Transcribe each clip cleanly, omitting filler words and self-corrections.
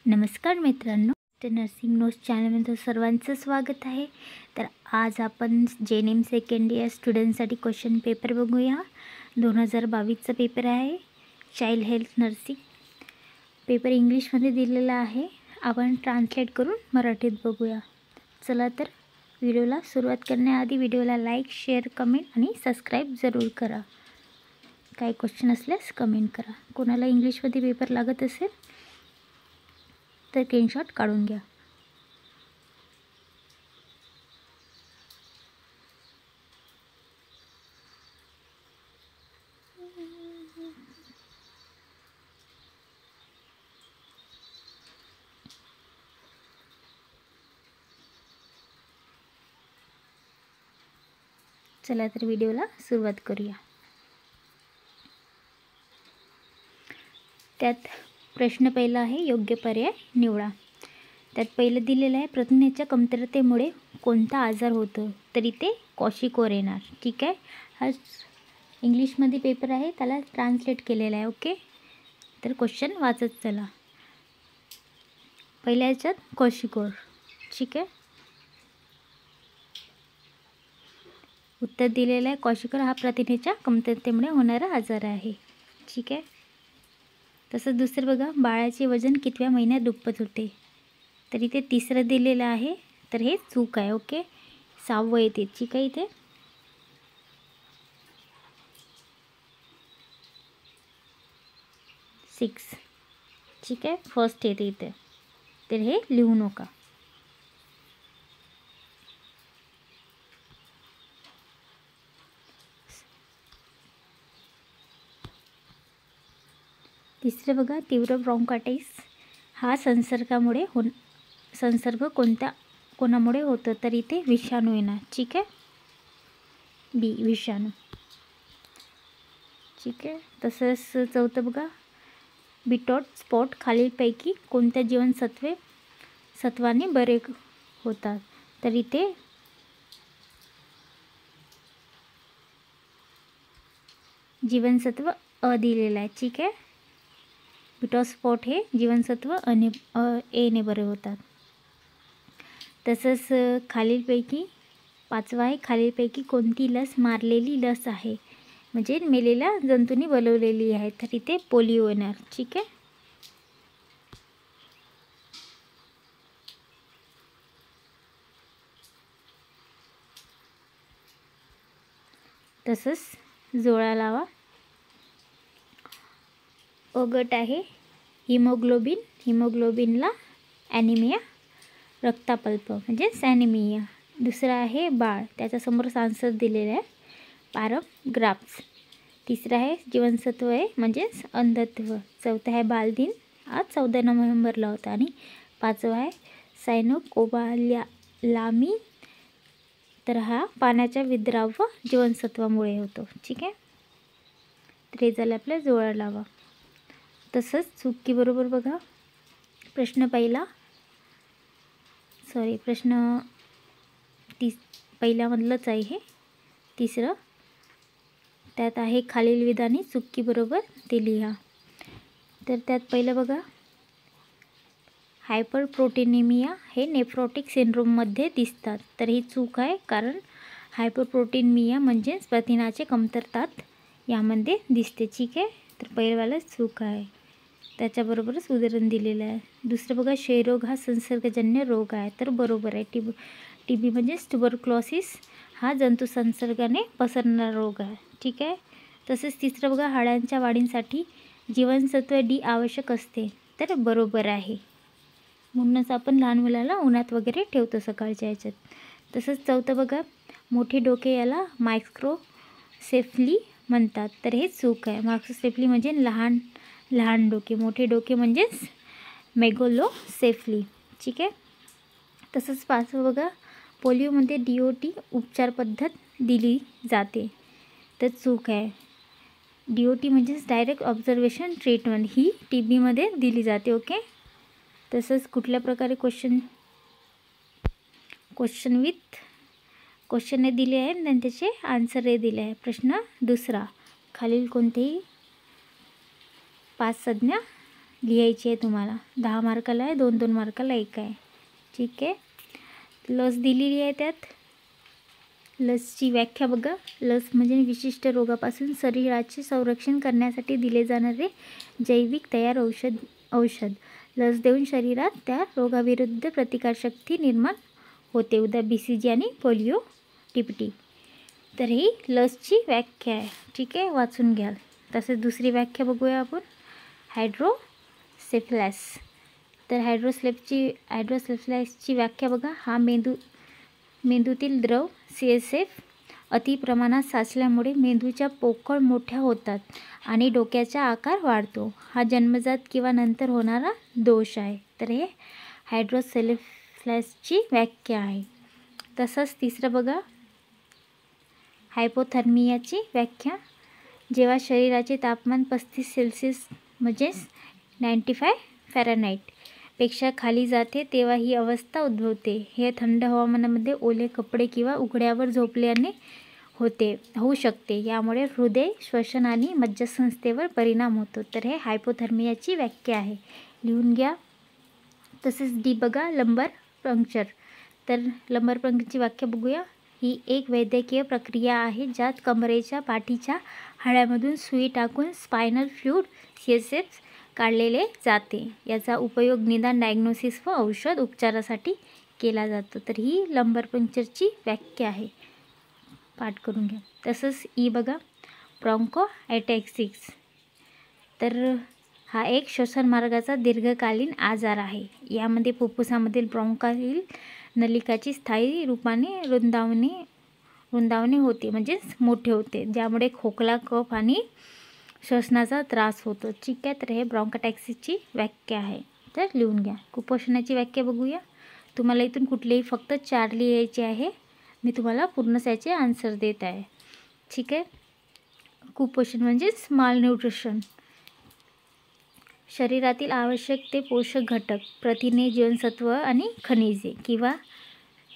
नमस्कार मित्रांनो, nursing notes चॅनलमध्ये सर्वांचं स्वागत आहे। तर आज आपण JNM सेकंड इयर स्टुडंटसाठी क्वेश्चन पेपर बघूया। 2022चा पेपर आहे, चाइल्ड हेल्थ नर्सिंग। पेपर इंग्लिशमध्ये दिलेला आहे, आपण ट्रान्सलेट करून मराठीत बघूया। चला तर व्हिडिओला सुरुवात करण्याआधी व्हिडिओला लाईक, शेअर, कमेंट आणि सबस्क्राईब जरूर करा। काही क्वेश्चन असल्यास कमेंट करा। कोणाला इंग्लिशमध्ये पेपर लागत असेल तर स्क्रीनशॉट काढून घ्या। चला तर व्हिडिओला सुरुवात करूया। त्यात प्रश्न पहिला आहे, योग्य पर्याय निवडा। त्यात पहिलं दिलेलं आहे, प्रथिनेच्या कमतरतेमुळे कोणता आजार होतो, तर इथे क्वॉशिकोर येणार। ठीक आहे, हा इंग्लिशमध्ये पेपर आहे, त्याला ट्रान्सलेट केलेला आहे। ओके, तर क्वेश्चन वाचत चला। पहिल्या याच्यात क्वॉशिकोर। ठीक आहे, उत्तर दिलेलं आहे, क्वॉशिकोर हा प्रथिनेच्या कमतरतेमुळे होणारा आजार आहे। ठीक आहे, तसंच दुसरं बघा, बाळाचे वजन कितव्या महिन्यात दुप्पट होते, तर इथे तिसरं दिलेलं आहे, तर हे चूक आहे। ओके, 6वं येते। ठीक आहे, इथे 6। ठीक आहे, फर्स्ट येते इथे, तर हे लिहू नका। तिसरं बघा, तीव्र ब्रॉन्कायटिस हा संसर्ग कोणामुळे होतं, तर इथे विषाणू येणार। ठीक आहे, बी विषाणू। ठीक आहे, तसंच चौथं बघा, बिटॉट स्पॉट खालीलपैकी कोणत्या सत्वाने बरे होतात, तर इथे जीवनसत्व अ दिलेलं आहे। ठीक आहे, बिटॉट स्पॉट हे जीवनसत्व ए ने बरे होतात। तसंच खालीलपैकी 5वा आहे, खालीलपैकी कोणती लस मारलेली लस आहे, म्हणजे मेलेल्या जंतूंनी बनवलेली आहे, तर इथे पोलिओ येणार। ठीक आहे, तसंच जोळा लावा। अ गट आहे, हिमोग्लोबिनला ॲनिमिया, रक्ताल्प म्हणजेच ॲनिमिया। दुसरा आहे बाळ, त्याच्यासमोर आन्सर दिलेलं आहे, पॅराग्राफ्स। तिसरा आहे जीवनसत्व आहे म्हणजेच अंधत्व। चौथा आहे बालदिन, आज 14 नोव्हेंबरला होता। आणि 5वा आहे सायनोकोबालामी, तर हा पाण्याच्या विद्राव्य जीवनसत्वामुळे होतो। ठीक आहे, तर हे झालं आपल्या जोळा लावा। तसंच चुकी बरोबर बघा, प्रश्न पहिल्यामधलंच आहे हे, तिसरं। त्यात आहे खालील विधाने चुकी बरोबर ते लिहा। तर त्यात पहिलं बघा, हायपरप्रोटीनेमिया हे नेफ्रोटिक सिंड्रोममध्ये दिसतात, तर ही चूक आहे, कारण हायपरप्रोटीनेमिया म्हणजेच प्रथिनाचे कमतरतात यामध्ये दिसते। ठीक आहे, तर पहिलंवालं चूक आहे, त्याच्याबरोबरच उदाहरण दिलेलं आहे। दुसरं बघा, क्षयरोग हा संसर्गजन्य रोग आहे, तर बरोबर आहे। टीबी म्हणजेच ट्युबरक्लोसिस हा जंतू संसर्गाने पसरणारा रोग आहे। ठीक आहे, तसेच तिसरं बघा, हाडांच्या वाढीसाठी जीवनसत्व डी आवश्यक असते, तर बरोबर आहे। म्हणूनच आपण लहान मुलाला उन्हात वगैरे ठेवतो सकाळच्या ह्याच्यात। तसंच चौथं बघा, मोठे डोके याला मायक्रोसेफली म्हणतात, तर हे चूक आहे। मायक्रोसेफली म्हणजे लहान डोके, मोठे डोके म्हणजेच मेगोलोसेफली। ठीक आहे, तसंच 5वं बघा, पोलिओमध्ये DOT उपचार पद्धत दिली जाते, तर चूक आहे। DOT म्हणजेच डायरेक्ट ऑब्झर्वेशन ट्रीटमेंट ही TBमध्ये दिली जाते। ओके, तसंच कुठल्या प्रकारे क्वेश्चन दिले आहे आणि त्याचे आन्सर हे दिले आहे। प्रश्न दुसरा, खालील कोणतेही 5 संज्ञा लिहायची आहे तुम्हाला. 10 मार्काला आहे, 2-2 मार्काला 1 आहे. ठीक आहे. लस दिलेली आहे. त्यात लसची व्याख्या बघा. लस म्हणजे विशिष्ट रोगापासून शरीराचे संरक्षण करण्यासाठी दिले जाणारे जैविक तयार औषध. लस देऊन शरीरात त्या रोगाविरुद्ध प्रतिकारशक्ती निर्माण होते. उदा BCG आणि पोलिओ टीपी. तर ही लसची व्याख्या आहे. ठीक आहे, वाचून घ्याल. तसेच दुसरी व्याख्या बघूया आपण. हायड्रोसेफॅलस. तर हायड्रोसेफॅलसची व्याख्या बघा. हा मेंदूतील द्रव CSF अतिप्रमाणात साचल्यामुळे मेंदूच्या पोकळ मोठ्या होतात आणि डोक्याचा आकार वाढतो. हा जन्मजात किंवा नंतर होणारा दोष आहे. तर हे हायड्रोसेफॅलसची व्याख्या आहे. तसंच तिसरं बघा, हायपोथर्मियाची व्याख्या. जेव्हा शरीराचे तापमान 35 सेल्सिअस म्हणजेच 95 फॅरनहाईट पेक्षा खाली जाते तेव्हा ही अवस्था उद्भवते. हे थंड हवामानामध्ये ओले कपडे किंवा उघड्यावर झोपल्याने होऊ शकते. यामुळे हृदय, श्वसन आणि मज्जासंस्थेवर परिणाम होतो. तर हे हायपोथर्मियाची व्याख्या आहे. लिहून घ्या. तसेच डी बघा, लंबर पंक्चर. तर लंबर पंक्चरची व्याख्या बघूया. ही एक वैद्यकीय प्रक्रिया आहे ज्यात कमरेच्या पाठीच्या हाडामधून सुई टाकून स्पायनल फ्लूइड CSF काढलेले जाते. याचा उपयोग निदान, डायग्नोसिस व औषध उपचारासाठी केला जातो. तर ही लंबर पंक्चरची व्याख्या आहे. पाठ करून घ्या. तसंच ई बघा, ब्रॉन्कोएटेक्सिस. तर हा एक श्वसन मार्गाचा दीर्घकालीन आजार आहे. यामध्ये फुफ्फुसामधील ब्रॉन्काईल नलिकाची स्थायी रूपाने रुंदावणे होते म्हणजेच मोठे होते, ज्यामुळे खोकला, कफ आणि श्वसनाचा त्रास होतो. ठीक आहे. तर हे ब्रॉन्कोएटेक्सिसची व्याख्या आहे. तर लिहून घ्या. कुपोषणाची व्याख्या बघूया. तुम्हाला इथून कुठलेही फक्त 4 लिहायचे आहे. मी तुम्हाला पूर्ण त्याचे आन्सर देत आहे. ठीक आहे. कुपोषण म्हणजेच मालन्यूट्रिशन. शरीरातील आवश्यक ते पोषक घटक, प्रथिने, जीवनसत्व आणि खनिजे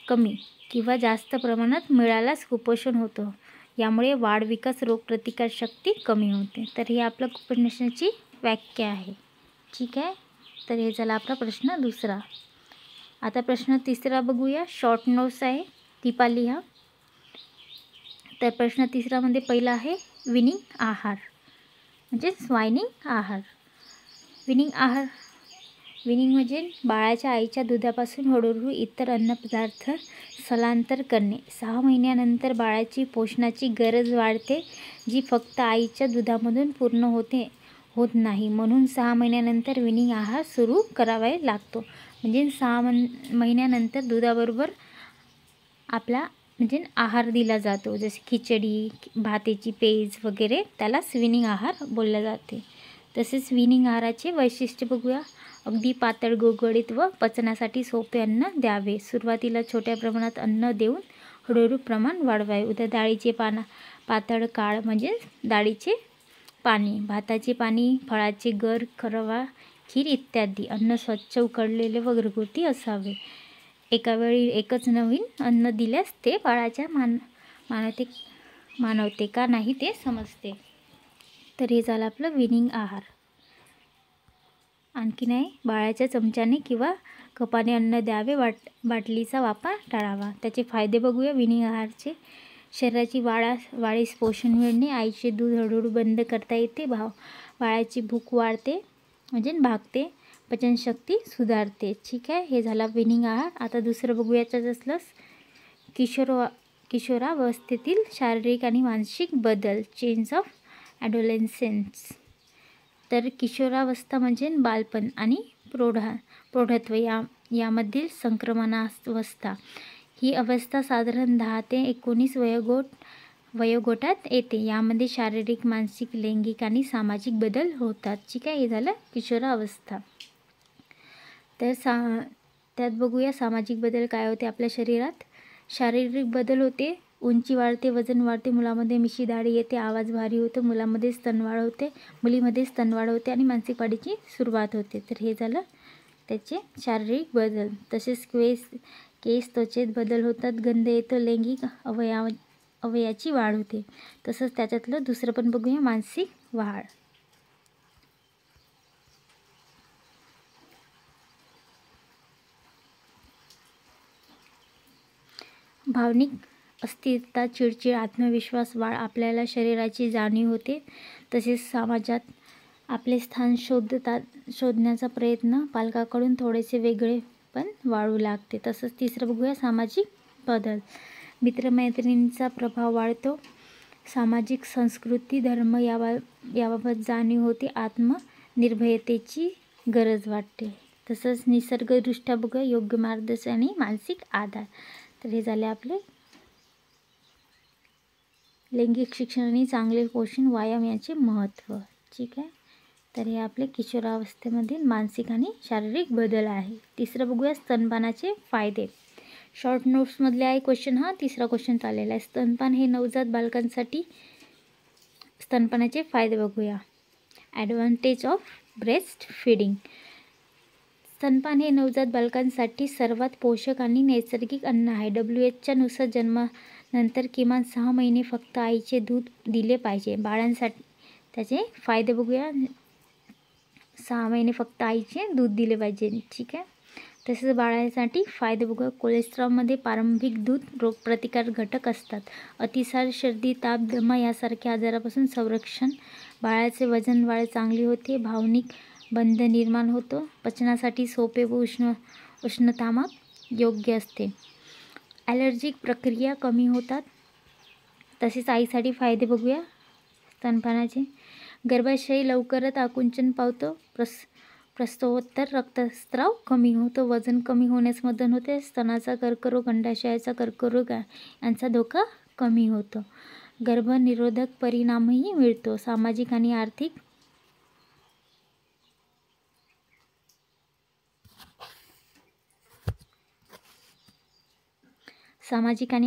कमी किंवा जास्त प्रमाणात मिळाल्यास कुपोषण होतं. यामुळे वाढ, विकास, रोगप्रतिकारशक्ती कमी होते. तर ही आपल्या कुपोषणाची व्याख्या आहे. ठीक आहे. तर हे झाला आपला प्रश्न दुसरा. आता प्रश्न तिसरा बघूया. शॉर्ट नोट्स आहे, टिपा लिहा. तर प्रश्न तिसरामध्ये पहिला आहे विनिंग आहार म्हणजे स्वायनिंग आहार. विनिंग म्हणजे बाळाच्या आईच्या दुधापासून हळूहळू इतर अन्नपदार्थ स्थलांतर करणे. 6 महिन्यानंतर बाळाची पोषणाची गरज वाढते, जी फक्त आईच्या दुधामधून पूर्ण होत नाही. म्हणून 6 महिन्यानंतर विनिंग आहार सुरू करावा लागतो. म्हणजे 6 महिन्यानंतर दुधाबरोबर आपला म्हणजे आहार दिला जातो. जसे खिचडी, भाताची पेज वगैरे, त्यालाच विनिंग आहार बोलले जाते. तसेच विनिंग आहाराचे वैशिष्ट्य बघूया. अगदी पातळ, गुळगुळीत व पचनासाठी सोपे अन्न द्यावे. सुरुवातीला छोट्या प्रमाणात अन्न देऊन हळूहळू प्रमाण वाढवावे. उदा डाळीचे पातळ काळ म्हणजे डाळीचे पाणी, भाताचे पाणी, फळाचे गर, रवा, खीर इत्यादी. अन्न स्वच्छ, उकळलेले व घरगुती असावे. एका वेळी एकच नवीन अन्न दिल्यास ते बाळाच्या मानवते का नाही ते समजते. तर हे झालं आपलं विनिंग आहार. आणखी नाही, बाळाच्या चमच्याने किंवा कपाने अन्न द्यावे. बाटलीचा वापर टाळावा. त्याचे फायदे बघूया विनिंग आहारचे. शरीराची वाढीस पोषण मिळणे, आईचे दूध हळूहळू बंद करता येते, बाळाची भूक वाढते म्हणजे भागते, पचनशक्ती सुधारते. ठीक आहे. हे झाला विनिंग आहार. आता दुसरं बघूयाच असलंच किशोरावस्थेतील शारीरिक आणि मानसिक बदल, चेंज ऑफ ॲडोलेसन्स. तर किशोरावस्था म्हणजे बालपण आणि प्रौढत्व यामधील संक्रमणावस्था. ही अवस्था साधारण 10 ते 19 वयोगटात येते. यामध्ये शारीरिक, मानसिक, लैंगिक आणि सामाजिक बदल होतात. ठीक आहे. हे झालं किशोरावस्था. तर त्यात बघूया सामाजिक बदल काय होते आपल्या शरीरात. शारीरिक बदल होते, उंची वाढते, वजन वाढते, मुलामध्ये मिशी दाढी येते, आवाज भारी होतो, मुलीमध्ये स्तनवाढ होते आणि मानसिक वाढीची सुरुवात होते. तर हे झालं त्याचे शारीरिक बदल. तसेच केस त्वचेत बदल होतात, गंध येतो, लैंगिक अवयाची वाढ होते. तसंच त्याच्यातलं दुसरं पण बघूया, मानसिक वाढ. भावनिक अस्थिरता, चिडचिड, आत्मविश्वास वाढ, आपल्याला शरीराची जाणीव होते. तसेच समाजात आपले स्थान शोधण्याचा प्रयत्न, पालकाकडून थोडेसे वेगळे पण वाढू लागते. तसंच तिसरं बघूया, सामाजिक बदल. मित्रमैत्रिणींचा प्रभाव वाढतो. सामाजिक संस्कृती, धर्म याबाबत जाणीव होते. आत्मनिर्भरतेची गरज वाटते. तसंच निसर्गदृष्ट्या बघूया, योग्य मार्गदर्शन आणि मानसिक आधार. तर हे झाले आपले लैंगिक शिक्षण आणि चांगले पोषण, व्यायाम याचे महत्त्व. ठीक आहे. तर हे आपले किशोरावस्थेमधील मानसिक आणि शारीरिक बदल आहे. तिसरं बघूया, स्तनपानाचे फायदे. शॉर्ट नोट्समधले आहे क्वेश्चन. हा तिसरा क्वेश्चन चाललेला आहे. स्तनपान हे नवजात बालकांसाठी स्तनपानाचे फायदे बघूया. Advantage of breast feeding. स्तनपान हे नवजात बालकांसाठी सर्वात पोषक आणि नैसर्गिक अन्न आहे. WHच्या नुसार जन्मानंतर किमान 6 महिने फक्त आईचे दूध दिले पाहिजे. बाळांसाठी त्याचे फायदे बघूया. 6 महिने फक्त आईचे दूध दिले पाहिजे. ठीक आहे. तसेच बाळासाठी फायदे बघूया. कोलेस्ट्रॉलमध्ये प्रारंभिक दूध रोगप्रतिकार घटक असतात. अतिसार, सर्दी, ताप, दमा यासारख्या आजारापासून संरक्षण. बाळाचे वजन वाढ चांगली होते. भावनिक बंध निर्माण होतो. पचनासाठी सोपे व उष्णतामाप योग्य असते. ॲलर्जिक प्रक्रिया कमी होतात. तसेच आईसाठी फायदे बघूया स्तनपानाचे. गर्भाशय लवकरच आकुंचन पावतो. प्रसवोत्तर रक्तस्राव कमी होतो. वजन कमी होण्यास मदत होते. स्तनाचा कर्करोग, अंडाशयाचा कर्करोग यांचा धोका कमी होतो. गर्भनिरोधक परिणामही मिळतो. सामाजिक आणि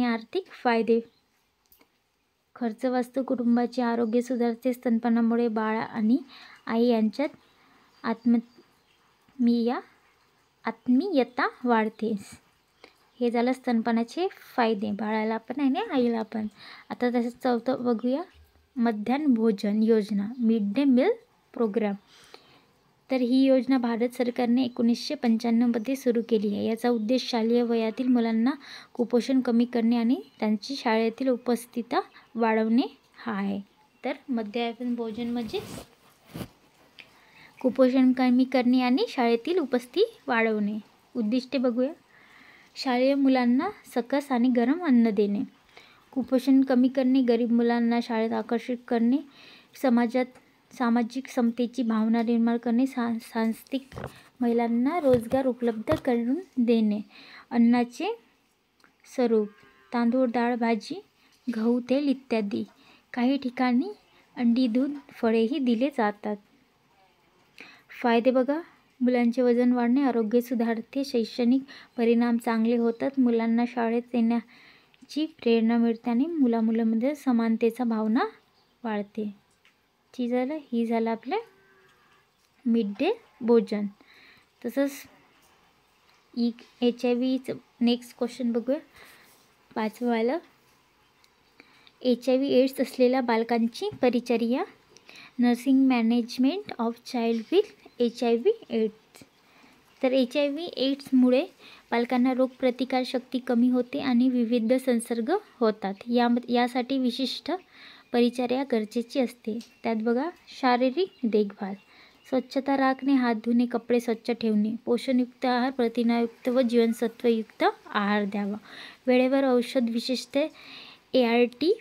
आर्थिक फायदे. खर्च वाचतो. कुटुंबाचे आरोग्य सुधारते. स्तनपानामुळे बाळ आणि आई यांच्यात आत्मीयता वाढते. हे झालं स्तनपानाचे फायदे बाळाला पण आणि आईला पण. आता तसंच चौथं बघूया, मध्यान्ह भोजन योजना, मिड डे मील प्रोग्राम. तर ही योजना भारत सरकारने 1995मध्ये सुरू केली आहे. याचा उद्देश शालेय वयातील मुलांना कुपोषण कमी करणे आणि त्यांची शाळेतील उपस्थितता वाढवणे हा आहे. तर मध्यान्ह भोजन म्हणजे कुपोषण कमी करणे आणि शाळेतील उपस्थिती वाढवणे. उद्दिष्टे बघूया. शालेय मुलांना सकस आणि गरम अन्न देणे. कुपोषण कमी करणे. गरीब मुलांना शाळेत आकर्षित करणे. सामाजिक समतेची भावना निर्माण करणे. सांस्कृतिक महिलांना रोजगार उपलब्ध करून देणे. अन्नाचे स्वरूप. तांदूळ, डाळ, भाजी, गहू, तेल इत्यादी. काही ठिकाणी अंडी, दूध, फळेही दिले जातात. फायदे बघा. मुलांचे वजन वाढणे, आरोग्य सुधारते, शैक्षणिक परिणाम चांगले होतात, मुलांना शाळेत येण्याची प्रेरणा मिळते आणि मुलामुलांमध्ये समानतेचा भावना वाढते. ठीक झालं. ही झालं आपलं मिड डे भोजन. तसंच HIV नेक्स्ट क्वेश्चन बघूया. 5वालं, HIV एड्स असलेल्या बालकांची परिचर्या. Nursing management of child with HIV AIDS. तर HIV एड्समुळे बालकांना रोगप्रतिकारशक्ती कमी होते आणि विविध संसर्ग होतात. यासाठी विशिष्ट परिचर्या गरजेची असते. त्यात बघा, शारीरिक देखभाल, स्वच्छता राखणे, हात धुणे, कपडे स्वच्छ ठेवणे, पोषणयुक्त आहार, प्रथिनयुक्त व जीवनसत्वयुक्त आहार द्यावा, वेळेवर औषध, विशेषतः ART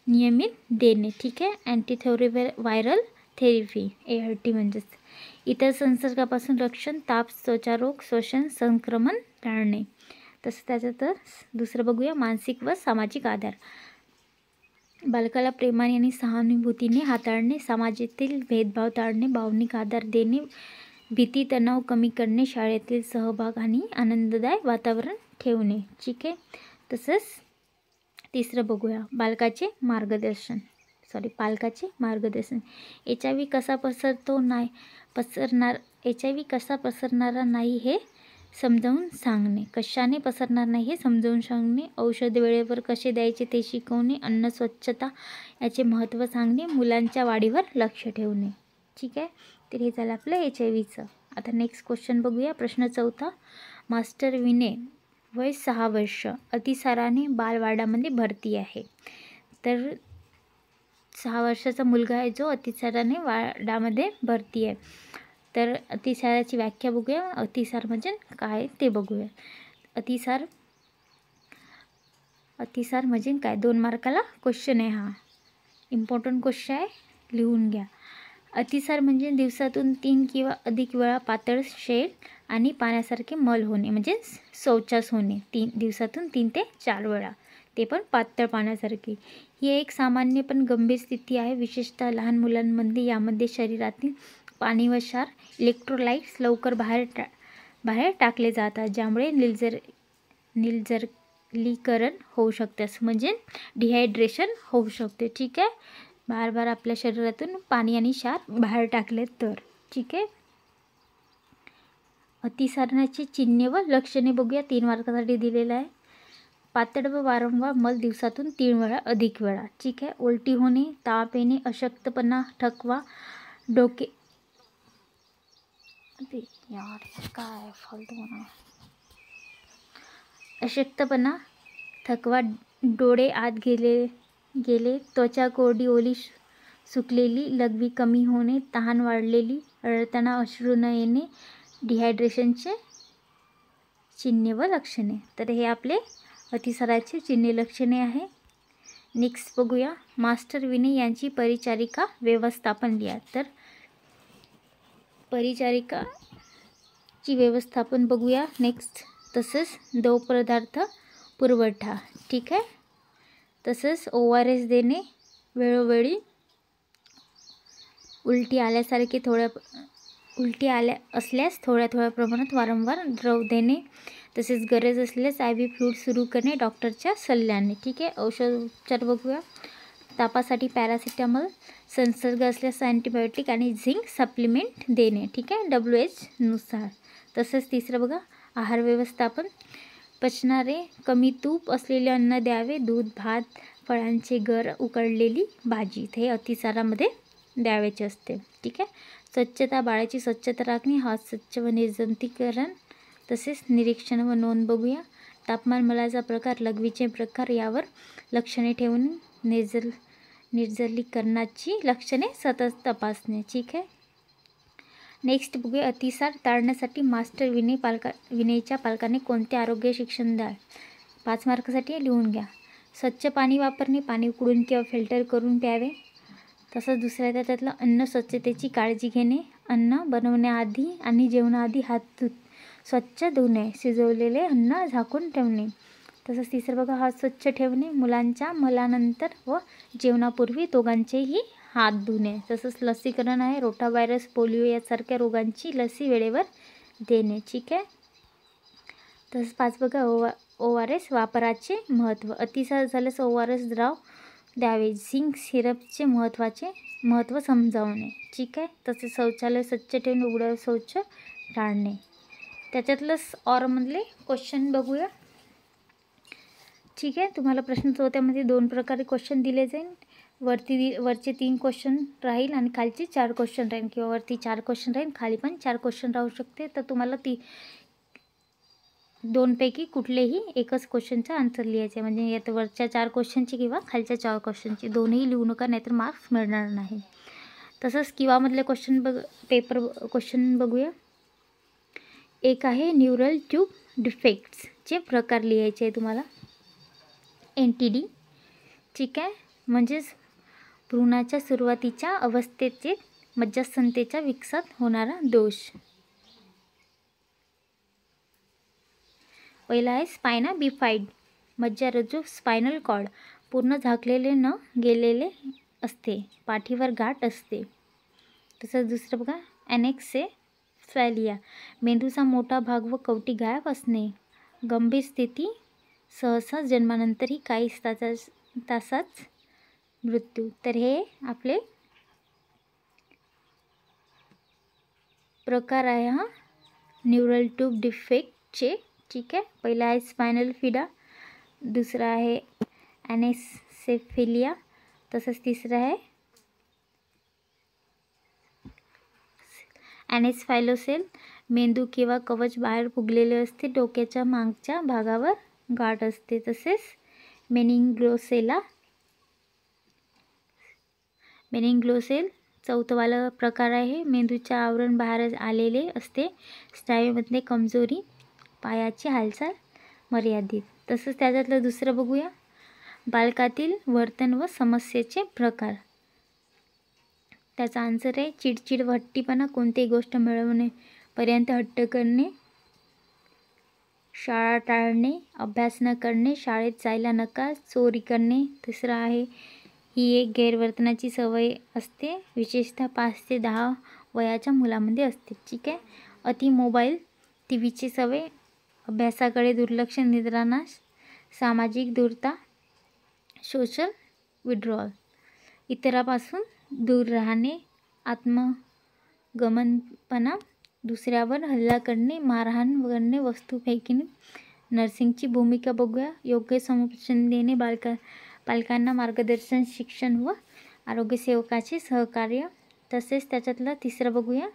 नियमित देणे. ठीक आहे. अँटीव्हायरल थेरपी, ART म्हणजेच. इतर संसर्गापासून रक्षण, ताप, त्वचारोग, श्वसन संक्रमण टाळणे. तसं त्याच्यात दुसरं बघूया, मानसिक व सामाजिक आधार. बालकाला प्रेमाने आणि सहानुभूतीने हाताळणे, समाजातील भेदभाव टाळणे, भावनिक आधार देणे, भीती, तणाव कमी करणे, शाळेतील सहभाग आणि आनंददायक वातावरण ठेवणे. ठीक आहे. तसंच तिसरं बघूया, पालकाचे मार्गदर्शन. HIV कसा पसरणारा नाही हे समजावून सांगणे, कशाने पसरणार नाही हे समजावून सांगणे, औषध वेळेवर कसे द्यायचे ते शिकवणे, अन्न स्वच्छता याचे महत्त्व सांगणे, मुलांच्या वाढीवर लक्ष ठेवणे. ठीक आहे. तर हे झालं आपलं HIVचं. आता नेक्स्ट क्वेश्चन बघूया. प्रश्न 4, मास्टर वय 6 वर्ष. अतिसाराने बालवाडामध्ये भरती आहे. तर 6 वर्षाचा मुलगा आहे जो अतिसाराने वाडामध्ये भरती आहे. तर अतिसाराची व्याख्या बघूया. अतिसार म्हणजे काय ते बघूया. अतिसार म्हणजे काय? 2 मार्काला क्वेश्चन आहे हा. इम्पॉर्टंट क्वेश्चन आहे, लिहून घ्या. अतिसार म्हणजे दिवसातून 3 किंवा अधिक वेळा पातळ शैल आणि पाण्यासारखे मल होणे, म्हणजे शौचास होणे. दिवसातून 3 ते 4 वेळा, ते पण पातळ पाण्यासारखी. ही एक सामान्य पण गंभीर स्थिती आहे. विशेषतः लहान मुलांमध्ये यामध्ये शरीरातील पाणी व क्षार इलेक्ट्रोलाइट्स लवकर बाहेर टाकले जातात, ज्यामुळे निर्जलीकरण होऊ शकते, म्हणजे डिहायड्रेशन होऊ शकते. ठीक आहे. बार आपल्या शरीरातून पाणी आणि क्षार बाहेर टाकले तर. ठीक आहे. अतिसाराची चिन्हे व लक्षणे बघूया. 3 मार्कासाठी दिलेलं आहे. पातळ व वारंवार मल दिवसातून 3 वेळा अधिक वेळा. ठीक आहे. उलटी होणे, ताप येणे, अशक्तपणा, थकवा, डोके काय फालतू म्हणा. अशक्तपणा, थकवा, डोळे आत गेले, त्वचा कोरडी ओली सुकलेली, लघवी कमी होणे, तहान वाढलेली, रडताना अश्रू न येणे, डिहायड्रेशनचे चिन्हे व लक्षणे. तर हे आपले अतिसाराचे चिन्हे लक्षणे आहे. नेक्स्ट बघूया. मास्टर विनय यांची परिचारिका व्यवस्थापन लिहा. तर परिचारिकाची व्यवस्थापन बघूया नेक्स्ट. तसंच द्रवपदार्थ पुरवठा. ठीक आहे. तसंच ORS देणे, वेळोवेळी उलटी असल्यास थोड्या प्रमाणात वारंवार द्रव देणे, तसेच गरज असल्यास IV फ्लूइड सुरू करणे डॉक्टरच्या सल्ल्याने. ठीक आहे. औषधोपचार बघूया. तापासाठी पॅरासिटामॉल, संसर्ग असल्यास अँटीबायोटिक आणि झिंक सप्लिमेंट देणे. ठीक आहे. WHO नुसार. तसंच तिसरं बघा, आहार व्यवस्थापन. पचणारे कमी तूप असलेले अन्न द्यावे. दूध, भात, फळांचे गर, उकडलेली भाजी हे अतिसारामध्ये द्यावेचे असते. ठीक आहे. स्वच्छता, बाळाची स्वच्छता राखणे, हात स्वच्छ व निर्जंतुकीकरण, तसेच निरीक्षण व नोंद बघूया. तापमान, मलाचा प्रकार, लघवीचे प्रकार यावर लक्षणे ठेवून निर्जलीकरणाची लक्षणे सतत तपासणे. ठीक आहे. नेक्स्ट बघूया. अतिसार टाळण्यासाठी मास्टर विनयच्या पालकांनी कोणते आरोग्य शिक्षण द्याल? 5 मार्कासाठी लिहून घ्या. स्वच्छ पाणी वापरणे, पाणी उकळून किंवा फिल्टर करून प्यावे. तसंच दुसऱ्या त्याच्यातलं अन्न स्वच्छतेची काळजी घेणे, अन्न बनवण्याआधी आणि जेवणाआधी हात स्वच्छ धुणे, शिजवलेले अन्न झाकून ठेवणे. तसंच तिसरं बघा, हात स्वच्छ ठेवणे, मुलांच्या मलानंतर व जेवणापूर्वी दोघांचेही हात धुणे. तसंच लसीकरण आहे. रोटाव्हायरस, पोलिओ यासारख्या रोगांची लसी वेळेवर देणे. ठीक आहे. तसंच 5 बघा, ORS वापराचे महत्त्व. अतिसार झाल्यास ORS द्राव द्यावे. झिंक सिरपचे महत्त्व समजावणे. ठीक आहे. तसेच शौचालय स्वच्छ ठेवून उघड्यावर शौच टाळणे. त्याच्यातलंच ऑरमधले क्वेश्चन बघूया. ठीक आहे. तुम्हाला प्रश्न चौथ्यामध्ये 2 प्रकारे क्वेश्चन दिले जाईल. वरचे 3 क्वेश्चन राहील आणि खालचे 4 क्वेश्चन राहील, किंवा वरती 4 क्वेश्चन राहील, खाली पण 4 क्वेश्चन राहू शकते. तर तुम्हाला 2 पैकी कुठलेही एकच क्वेश्चनचा आन्सर लिहायचा आहे. म्हणजे यात वरच्या 4 क्वेश्चनची किंवा खालच्या 4 क्वेश्चनची, दोन्ही लिहू नका, नाहीतर मार्क्स मिळणार नाही. तसंच किंवामधले क्वेश्चन बघूया. एक आहे न्यूरल ट्यूब डिफेक्ट्सचे प्रकार लिहायचे आहे तुम्हाला. NTD. ठीक आहे. म्हणजेच भ्रूणाच्या सुरुवातीच्या अवस्थेचे मज्जासंस्थेच्या विकासात होणारा दोष. पहिला आहे स्पायना बिफाइड. मज्जारज्जू स्पायनल कॉर्ड पूर्ण झाकलेले न गेलेले असते, पाठीवर गाठ असते. तसंच दुसरं बघा, ॲनेक्सेफॅलिया. मेंदूचा मोठा भाग व कवटी गायब असणे. गंभीर स्थिती, सहसा जन्मानंतरही काही तासाच मृत्यू. तर हे आपले प्रकार आहे हा न्यूरल ट्यूब डिफेक्टचे. ठीक आहे. पहिला आहे स्पायनल फिडा, दुसरा आहे ॲनेक्सेफॅलिया, तसंच तिसरं आहे ॲनेस्फायलोसेल मेंदू किंवा कवच बाहेर फुगलेले असते, डोक्याच्या मागच्या भागावर गाठ असते. तसेच मेनिंग्लोसेल चौथवाला प्रकार आहे. मेंदूचे आवरण बाहेर आलेले असते. स्नायूमध्ये कमजोरी, पायाची हालचाल मर्यादित. तसंच त्याच्यातलं दुसरं बघूया, बालकातील वर्तन व समस्येचे प्रकार. त्याचा आन्सर आहे चिडचिड व हट्टीपणा, कोणतीही गोष्ट मिळवण्यापर्यंत हट्ट करणे, शाळा टाळणे, अभ्यास न करणे, शाळेत जायला नकार, चोरी करणे. तिसरं आहे ही एक गैरवर्तनाची सवय असते, विशेषतः 5 ते 10 वयाच्या मुलामध्ये असते. ठीक आहे. अति मोबाईल, टी व्हीची सवय, अभ्यासाकडे दुर्लक्ष, निद्रानाश, सामाजिक दूरता, सोशल विड्रॉल, इतरांपासून दूर राहणे, आत्मगमनपणा, दुसऱ्यावर हल्ला करणे, मारहाण करणे, वस्तू फेकणे. नर्सिंगची भूमिका बघूया. योग्य समुपदेशन देणे, पालकांना मार्गदर्शन, शिक्षण व आरोग्यसेवकाचे सहकार्य. तसेच त्याच्यातलं तिसरं बघूया,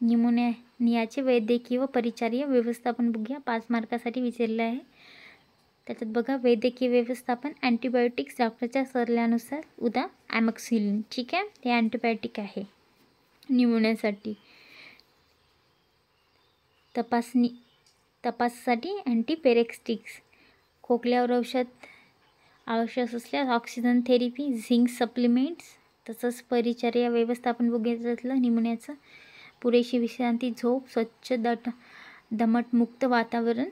निमोनियाचे वैद्यकीय व परिचारीय व्यवस्थापन बघूया. 5 मार्कासाठी विचारले आहे. त्याच्यात बघा, वैद्यकीय व्यवस्थापन, अँटीबायोटिक्स डॉक्टरच्या सल्ल्यानुसार, ॲमॉक्सिलिन. ठीक आहे, हे अँटीबायोटिक आहे निमोनियासाठी. तपासासाठी अँटीपेरेक्स्टिक्स, खोकल्यावर औषध आवश्यक असल्यास ऑक्सिजन थेरपी, झिंक सप्लिमेंट्स. तसंच परिचर्या व्यवस्थापन बघितलं निमोनियाचं, पुरेशी विश्रांती, झोप, स्वच्छ दमटमुक्त वातावरण,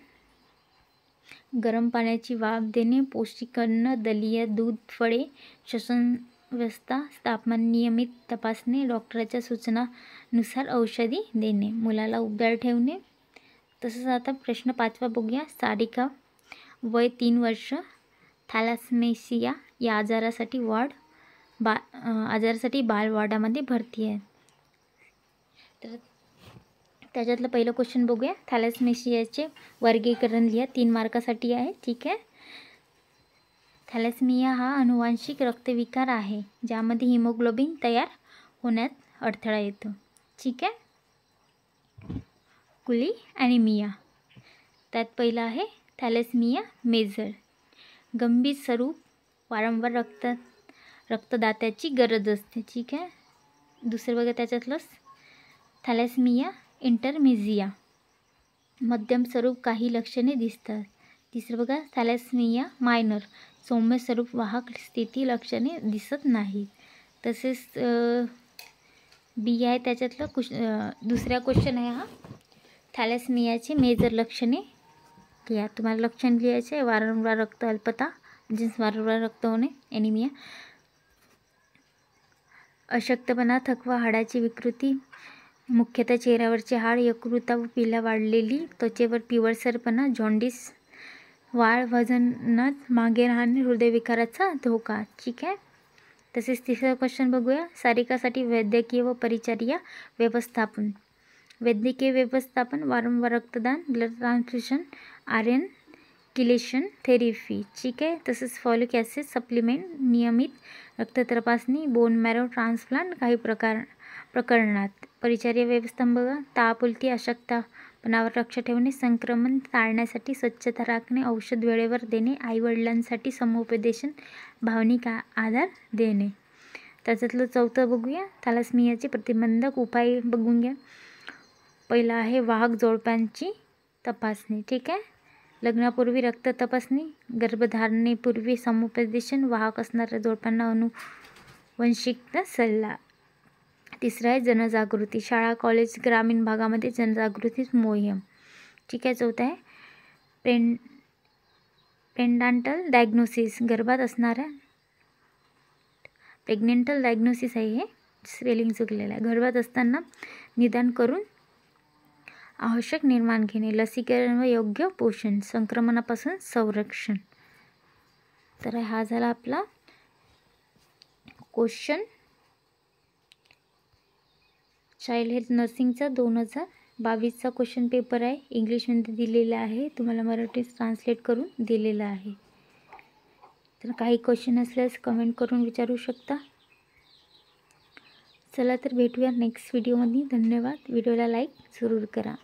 गरम पाण्याची वाफ देणे, पौष्टिक अन्न, दलिया, दूध, फळे, श्वसन व्यवस्था, तापमान नियमित तपासणे, डॉक्टरांच्या सूचनानुसार औषधी देणे, मुलाला उबदार ठेवणे. तसंच आता प्रश्न 5वा बघूया. सारिका, वय 3 वर्ष, थॅलासेमिया या आजारासाठी बालवाडामध्ये भरती आहे. तर त्याच्यातलं पहिलं क्वेश्चन बघूया. थॅलासेमियाचे वर्गीकरण लिहा, 3 मार्कासाठी आहे. ठीक आहे. थॅलेसेमिया हा अनुवांशिक रक्तविकार आहे ज्यामध्ये हिमोग्लोबिन तयार होण्यात अडथळा येतो. ठीक आहे. कुली ॲनिमिया, त्यात पहिला आहे थॅलेसेमिया मेजर, गंभीर स्वरूप, वारंवार रक्तदात्याची गरज असते. ठीक आहे. दुसरं बघा त्याच्यातलं थॅलेसेमिया इंटरमिजिया, मध्यम स्वरूप, काही लक्षणे दिसतात. तिसरं बघा थॅलेसेमिया मायनर, सौम्य स्वरूप, वाहक स्थिती, लक्षणे दिसत नाही. तसेच बी आहे त्याच्यातलं दुसरा क्वेश्चन आहे हा, थॅलेसेमियाची मेजर लक्षणे लिहा. तुम्हाला लक्षण लिहायचे आहे, वारंवार रक्त अल्पता म्हणजेच वारंवार रक्त होणे ॲनिमिया, अशक्तपणा, थकवा, हाडाची विकृती, मुख्यतः चेहऱ्यावरचे हाड, यकृता व पिला वाढलेली, त्वचेवर पिवळसरपणा, जॉन्डिस, वाढ, वजनात मागे राहणे, हृदयविकाराचा धोका. ठीक आहे. तसेच तिसरा क्वेश्चन बघूया. सारिकासाठी वैद्यकीय व परिचर्या व्यवस्थापन. वैद्यकीय व्यवस्थापन, वारंवार रक्तदान, blood transfusion, iron chelation therapy. ठीक आहे. तसेच फॉलिक ॲसिड सप्लिमेंट, नियमित रक्त तपासणी, बोन मॅरो ट्रान्सप्लांट काही प्रकरणात. परिचर्या व्यवस्थापन बघा. ताप, उलटी, अशक्तपणावर लक्ष ठेवणे, संक्रमण टाळण्यासाठी स्वच्छता राखणे, औषध वेळेवर देणे, आईवडिलांसाठी समुपदेशन, भावनिक आधार देणे. त्याच्यातलं चौथं बघूया. थॅलेसेमियाचे प्रतिबंधक उपाय बघून घ्या. पहिला आहे वाहक जोडप्यांची तपासणी. ठीक आहे. लग्नापूर्वी रक्त तपासणी, गर्भधारणेपूर्वी समुपदेशन, वाहक असणाऱ्या जोडप्यांना अनुवंशिकता सल्ला. तिसरा आहे जनजागृती, शाळा, कॉलेज, ग्रामीण भागामध्ये जनजागृती मोहीम. ठीक आहे. चौथा आहे प्रेग्नंटल डायग्नोसिस, गर्भात असणाऱ्या प्रेग्नेंटल डायग्नोसिस आहे, हे स्पेलिंग चुकलेलं आहे, गर्भात असताना निदान करून आवश्यक निर्माण घेणे, लसीकरण व योग्य पोषण, संक्रमणापासून संरक्षण. तर हा झाला आपला क्वेश्चन चाइल्ड हेल्थ नर्सिंगचा 2022चा क्वेश्चन पेपर आहे. इंग्लिशमध्ये दिलेला आहे, तुम्हाला मराठीत ट्रान्सलेट करून दिलेला आहे. तर काही क्वेश्चन असल्यास कमेंट करून विचारू शकता. चला तर भेटूया नेक्स्ट व्हिडिओमध्ये. धन्यवाद. व्हिडिओला लाईक जरूर करा.